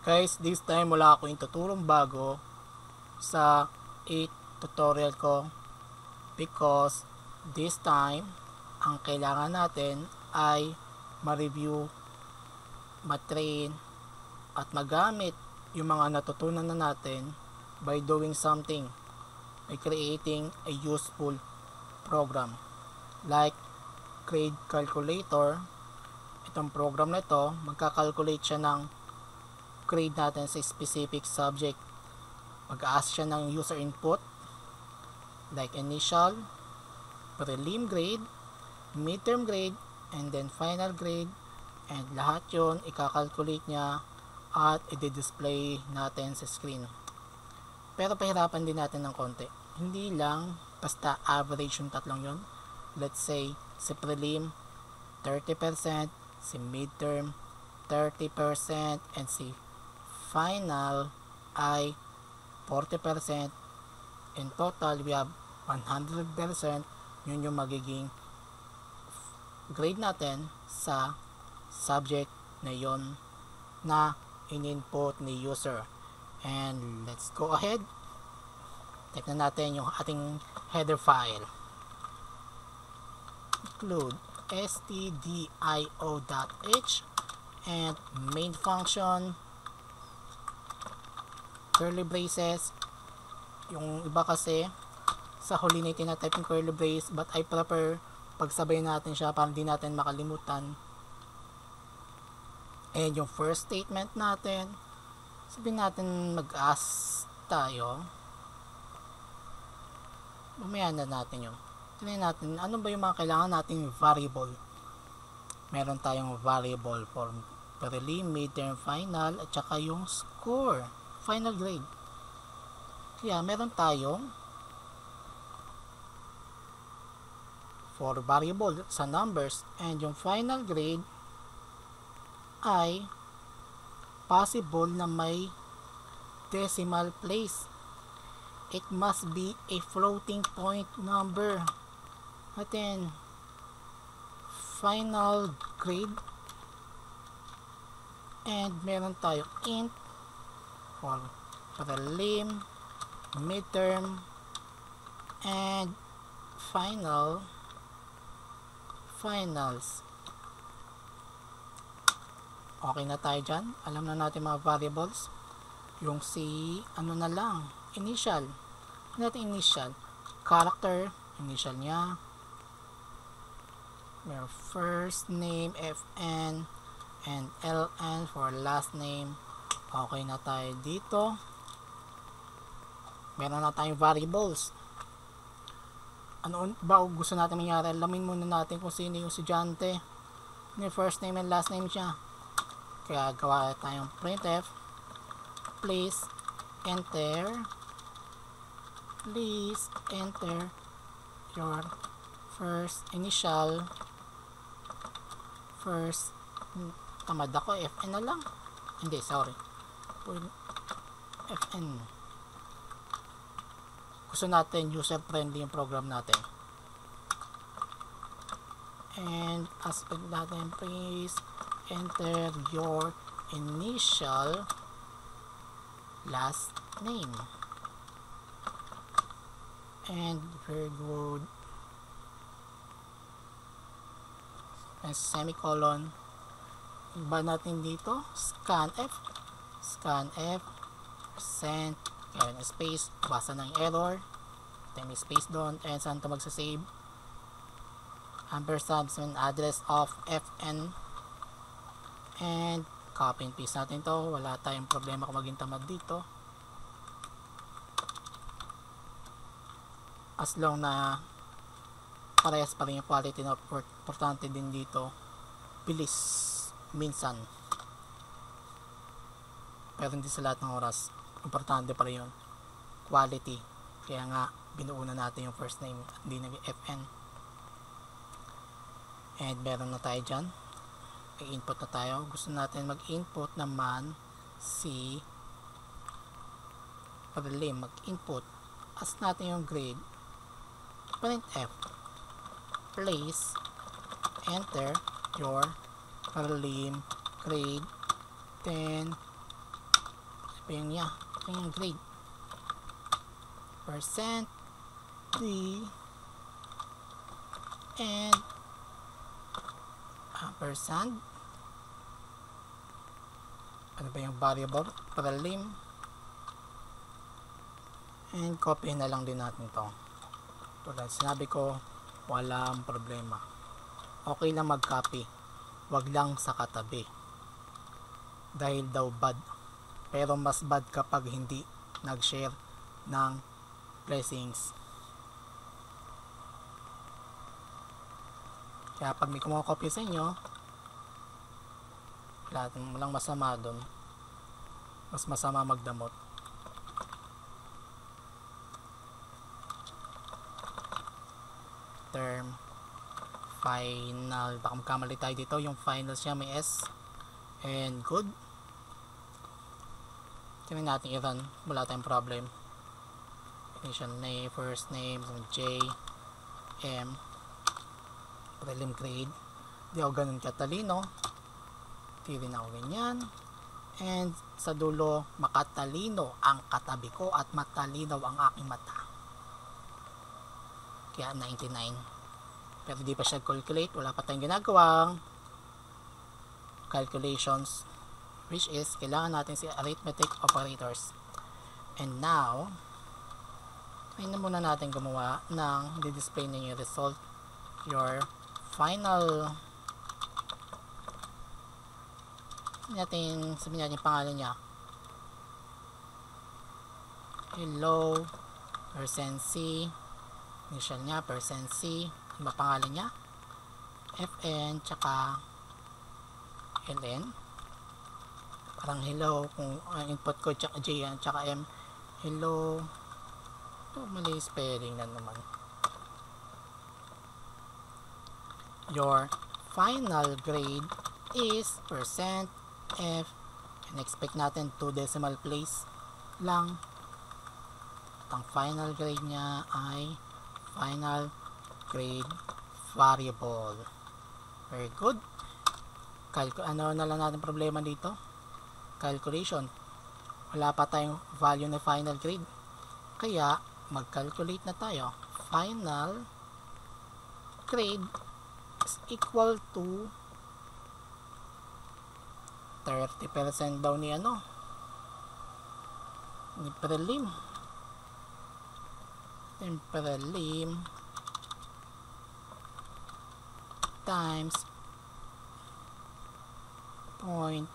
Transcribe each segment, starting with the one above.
Guys, this time wala akong ituturong bago sa 8 tutorial ko because this time ang kailangan natin ay ma-review, ma-train at magamit yung mga natutunan na natin by doing something, by creating a useful program like grade calculator. Itong program na ito, magkakalculate siya ng grade natin sa specific subject. Mag-ask siya ng user input like initial, prelim grade, midterm grade, and then final grade, and lahat yon ikakalculate niya at i-display natin sa screen. Pero pahirapan din natin ng konti, hindi lang basta average yung tatlong yon. Let's say si prelim 30%, si midterm 30%, and si final ay 40%. In total we have 100%. Yun yung magiging grade natin sa subject na yon na in-input ni user. And let's go ahead, tignan natin yung ating header file. Include stdio.h and main function, curly braces. Yung iba kasi sa huli na tinatype yung curly brace, but I prefer pagsabay natin siya para hindi natin makalimutan. And yung first statement natin, sabihin natin mag-ask tayo, mamaya na natin yun. Tignan natin ano ba yung mga kailangan nating variable. Meron tayong variable for prelim, midterm, final, at saka yung score, final grade. Kaya meron tayong for variable sa numbers, and yung final grade ay possible na may decimal place. It must be a floating point number. At then final grade, and meron tayo int for prelim, midterm, and finals. Okay na tayo dyan. Alam na natin mga variables. Yung si ano na lang, initial. Natin initial, character, initial niya. May first name fn and ln for last name. Okay na tayo dito. Meron na tayong variables. Ano ba gusto natin mangyari? Alamin muna natin kung sino yung estudyante. Yung first name and last name siya. Kaya gawa tayong printf. Please enter your first initial. First, tamad ako, fn na lang. Hindi, sorry. fn. Gusto natin user friendly yung program natin. And aspect natin, please enter your initial last name. And very good. And semicolon. Iba natin dito, scanf, percent, kaya space, basa ng error, may space doon, and saan ito magsasave, ampersand address of fn, and copy and paste natin to. Wala tayong problema kung maging tamad dito, as long na parehas pa rin yung quality na importante din dito, bilis minsan, pero hindi sa lahat ng oras. Importante pa rin yun, quality. Kaya nga binuuna natin yung first name at hindi naging fn. And meron na tayo dyan, i-input na tayo. Gusto natin mag-input naman si prelim. Mag-input, as natin yung grade, printf, please enter your prelim grade, then pa yung niya, yung grade. Percent D and percent, ano ba yung variable, prelim, and copy na lang din natin to. Tulad sinabi ko, walang problema, okay lang mag copy, wag lang sa katabi dahil daw bad, pero mas bad kapag hindi nag share ng blessings. Kaya pag may kumakopy sa inyo, walang masama doon. Mas masama magdamot. Term final. Baka magkamali tayo dito. Yung final siya may S. And good. Tingnan natin i-run. Wala tayong problem. Initial name, first name, J, M, prelim grade. Di ako ganun katalino, di rin ako ganyan, and sa dulo makatalino ang katabi ko at matalinaw ang aking mata, kaya 99. Pero di pa siya calculate, wala pa tayong ginagawang calculations, which is kailangan natin si arithmetic operators. And now try na muna natin gumawa ng di-display na yung result, your final, sabihin natin yung pangalan niya, hello, percent C, initial niya, percent C, ano ba pangalan niya, FN, tsaka LN, parang hello, kung input ko, tsaka J, tsaka M, hello, ito mali spelling na naman. Your final grade is percent F, and expect natin 2 decimal place lang. At ang final grade niya ay final grade variable. Very good. Ano na lang natin problema dito? Calculation. Wala pa tayong value na final grade, kaya mag-calculate na tayo. Final grade is equal to 30% daw ni prelim. Then prelim times 0.3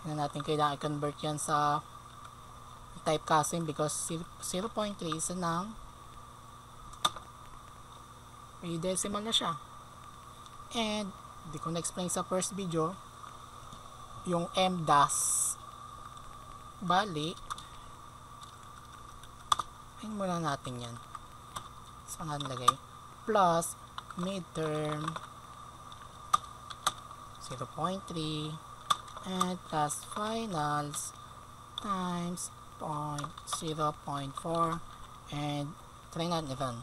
na natin kailangan i-convert yan sa typecasting because 0.3 is ng may decimal na siya. And hindi ko na-explain sa first video yung MDAS, bali ayun muna natin yan, so natin lagay plus midterm 0.3 and plus finals times 0.4 and try natin i-run.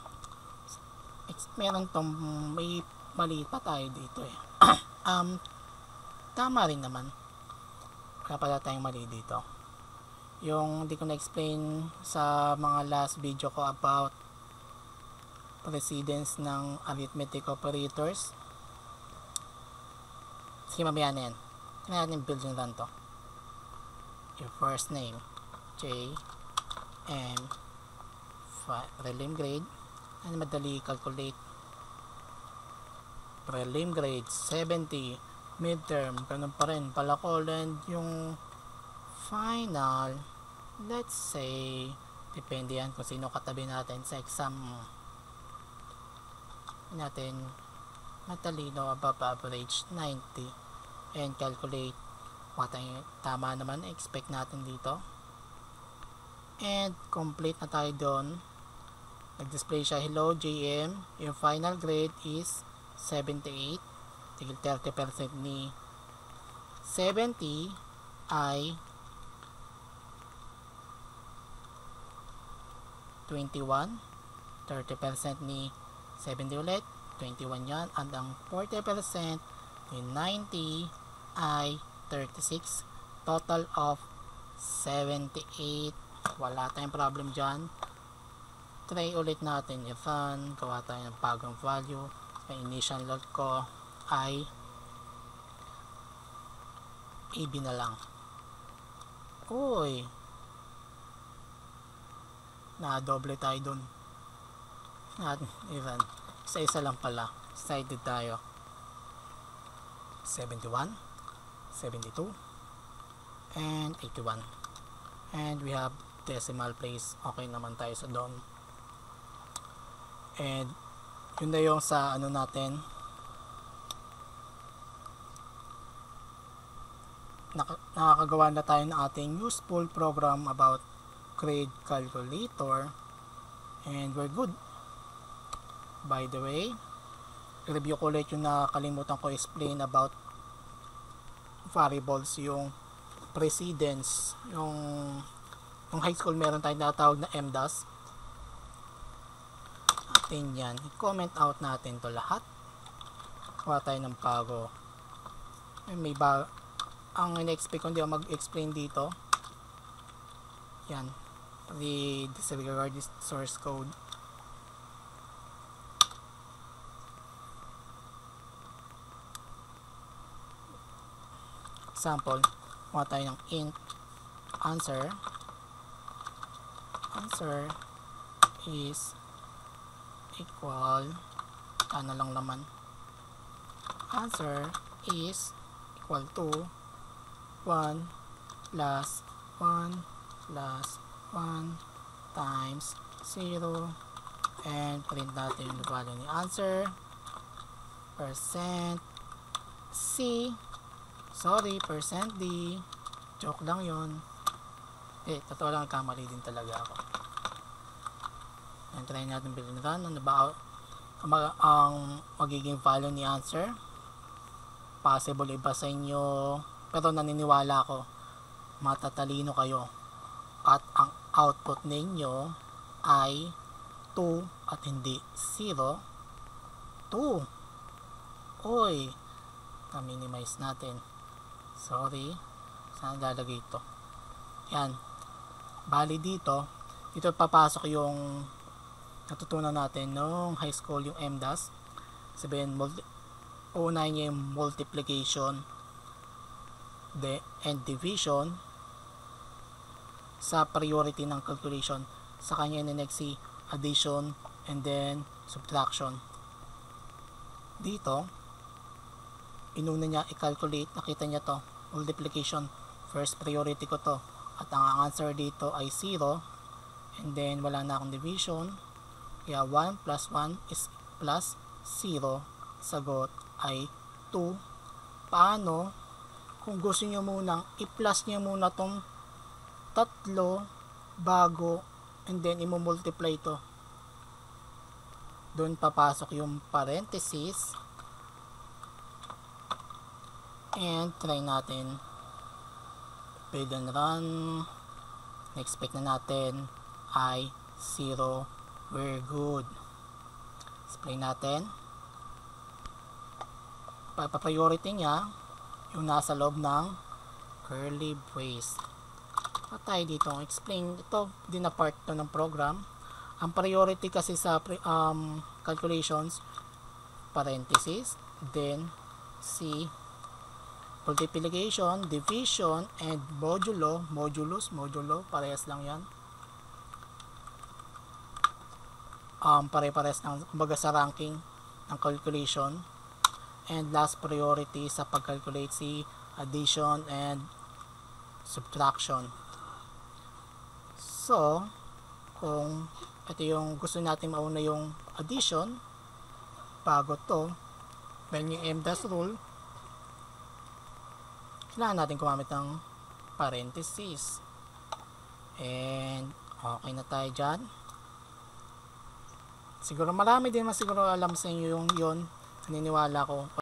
Meron tong may mali pa tayo dito tama rin naman, wala pala tayong mali dito. Yung hindi ko na-explain sa mga last video ko about precedence ng arithmetic operators, sige mamaya na yan. Kaya natin build yung run to. Your first name J M prelim grade, and madali calculate. Prelim grade 70, midterm ganun pa rin pala ko, and yung final, let's say depende yan kung sino katabi natin sa exam natin, matalino above average 90, and calculate what ang tama naman expect natin dito, and complete na tayo doon. Nag-display siya hello JM, yung final grade is 78, tigil 30% ni 70 ay 21, 30% ni 70 ulit 21 yan, at ang 40% ni 90 ay 36, total of 78. Wala tayong problem dyan. Try ulit natin if gawa tayo ng bagong value. May initial load ko ay AB na lang. Uy, na-double tayo dun. Not even. Isa-isa lang pala. Excited tayo. 71, 72, and 81. And we have decimal place. Okay naman tayo sa doon. And yun na yung sa ano natin. Nakakagawa na tayo ng ating useful program about grade calculator. And we're good. By the way, review ko ulit yung nakalimutan ko explain about variables, yung precedence, yung high school meron tayong natawag na MDAS. Atin yan, i-comment out natin to lahat. Kuha tayo ng bago. May ang in-expect ko, hindi ako mag-explain dito. Yan, disregard this source code. Example, kuha tayo ng int answer is equal, ano lang naman, answer is equal to 1 plus 1 plus 1 times 0, and print natin yung value ni answer, %C, sorry, %D, joke lang yun. Totoo lang, kamali din talaga ako. And try natin bilhin run. Ano ba ang magiging value ni answer? Possible iba sa inyo, pero naniniwala ako matatalino kayo at ang output ninyo ay 2 at hindi 0. 2. Oy, na-minimize natin. Sorry, saan lalagay ito? Yan, bali dito papasok yung natutunan natin nung high school, yung MDAS. Sabihin, uunahin niya yung multiplication and division sa priority ng calculation. Sa kanya next si addition and then subtraction. Dito inuna niya i-calculate, nakita niya to, multiplication, first priority ko to, at ang answer dito ay 0, and then wala na akong division, kaya 1 plus 1 is plus 0, sagot ay 2. Paano kung gusto niyo munang i-plus niyo muna tong tatlo bago and then i-multiply ito? Doon papasok yung parenthesis. And try natin build and run. Expect na natin ay 0. We're good. Explain natin. Priority niya yung nasa loob ng curly brace. At tayo dito explain ito din na part to ng program. Ang priority kasi sa calculations, parenthesis, then C, multiplication, division, and modulo, parehas lang yan. Pare-parehas lang, kumbaga sa ranking ng calculation. And last priority sa pag-calculate si addition and subtraction. So, kung ito yung gusto natin mauna yung addition, bago to, then yung MDAS rule, kailangan natin gumamit ng parenthesis. And okay na tayo dyan. Siguro marami din siguro alam sa inyo yung yun. Naniniwala ko.